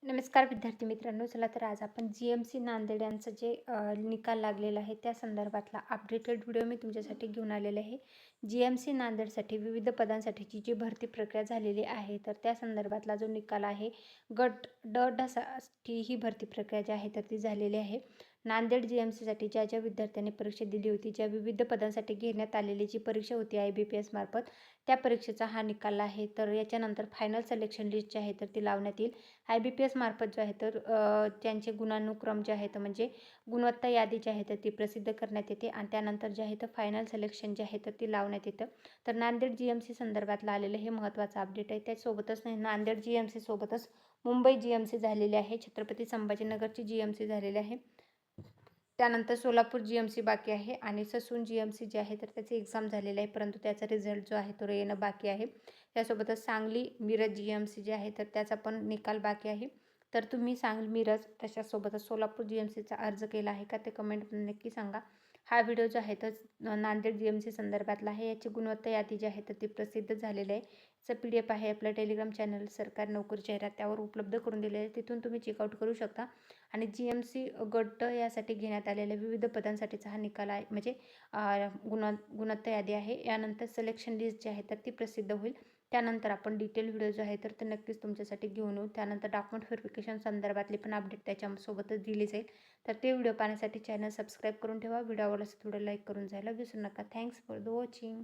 नमस्कार विद्यार्थी मित्रांनो. चला तर आज आपण जी-एम-सी नांदेड यांचं जे निकाल लागलेला आहे त्या संदर्भातला अपडेटेड व्हिडिओ मी तुमच्यासाठी घेऊन आलेले आहे. जी-एम-सी नांदेडसाठी विविध पदांसाठीची जी भरती प्रक्रिया झालेली आहे तर त्या संदर्भातला जो निकाल आहे गट ड साठी ही भरती प्रक्रिया जी आहे तर ती झालेली आहे. नांदेड जी-एम-सीसाठी ज्या विद्यार्थ्यांनी परीक्षा दिली होती, ज्या विविध पदांसाठी घेण्यात आलेली जी परीक्षा होती IBPS मार्फत, त्या परीक्षेचा हा निकाल आहे. तर याच्यानंतर फायनल सिलेक्शन लिस्ट जी आहे तर ती लावण्यात येईल. IBPS मार्फत जे आहे तर त्यांचे गुणानुक्रम जे आहेत म्हणजे गुणवत्ता यादी जी आहे तर ती प्रसिद्ध करण्यात येते आणि त्यानंतर जे आहे तर फायनल सिलेक्शन जे आहे तर ती लावण्यात येतं. तर नांदेड जी-एम-सी संदर्भातलं आलेलं हे महत्त्वाचं अपडेट आहे. त्यासोबतच नांदेड जी-एम-सी सोबतच मुंबई जी-एम-सी झालेली आहे, छत्रपती संभाजीनगरची जी-एम-सी झालेली आहे. त्यानंतर सोलापूर जी-एम-सी बाकी आहे आणि ससून जी-एम-सी जे आहे तर त्याची एक्झाम झालेली आहे, परंतु त्याचा रिझल्ट जो आहे तो येणं बाकी आहे. त्यासोबतच सांगली मिरज जी-एम-सी जे आहे तर त्याचा पण निकाल बाकी आहे. तर तुम्ही सांगली मिरज त्याच्यासोबतच सोलापूर जी-एम-सीचा अर्ज केला आहे का ते कमेंटमध्ये नक्की सांगा. हा व्हिडिओ जो आहे तर नांदेड जी-एम-सी संदर्भातला आहे. याची गुणवत्ता यादी जी आहे तर ती प्रसिद्ध झालेली आहे. याचं PDF आहे आपल्या टेलिग्राम चॅनल सरकारी नोकरी जाहिरात त्यावर उपलब्ध करून दिलेले आहे. तिथून तुम्ही चेकआउट करू शकता. आणि जी-एम-सी गट यासाठी घेण्यात आलेल्या विविध पदांसाठीचा हा निकाल आहे म्हणजे गुणवत्ता यादी आहे. यानंतर सिलेक्शन लिस्ट जी आहे तर ती प्रसिद्ध होईल. त्यानंतर आपण डिटेल व्हिडिओ जो आहे तर ते नक्कीच तुमच्यासाठी घेऊन येऊ. त्यानंतर डॉक्युमेंट व्हेरिफिकेशन संदर्भातली पण अपडेट त्याच्यासोबतच दिली जाईल. तर ते व्हिडिओ पाहण्यासाठी चॅनल सबस्क्राईब करून ठेवा. व्हिडिओ आवडल्यास थोडं लाईक करून जायला विसरू नका. Thanks for the watching.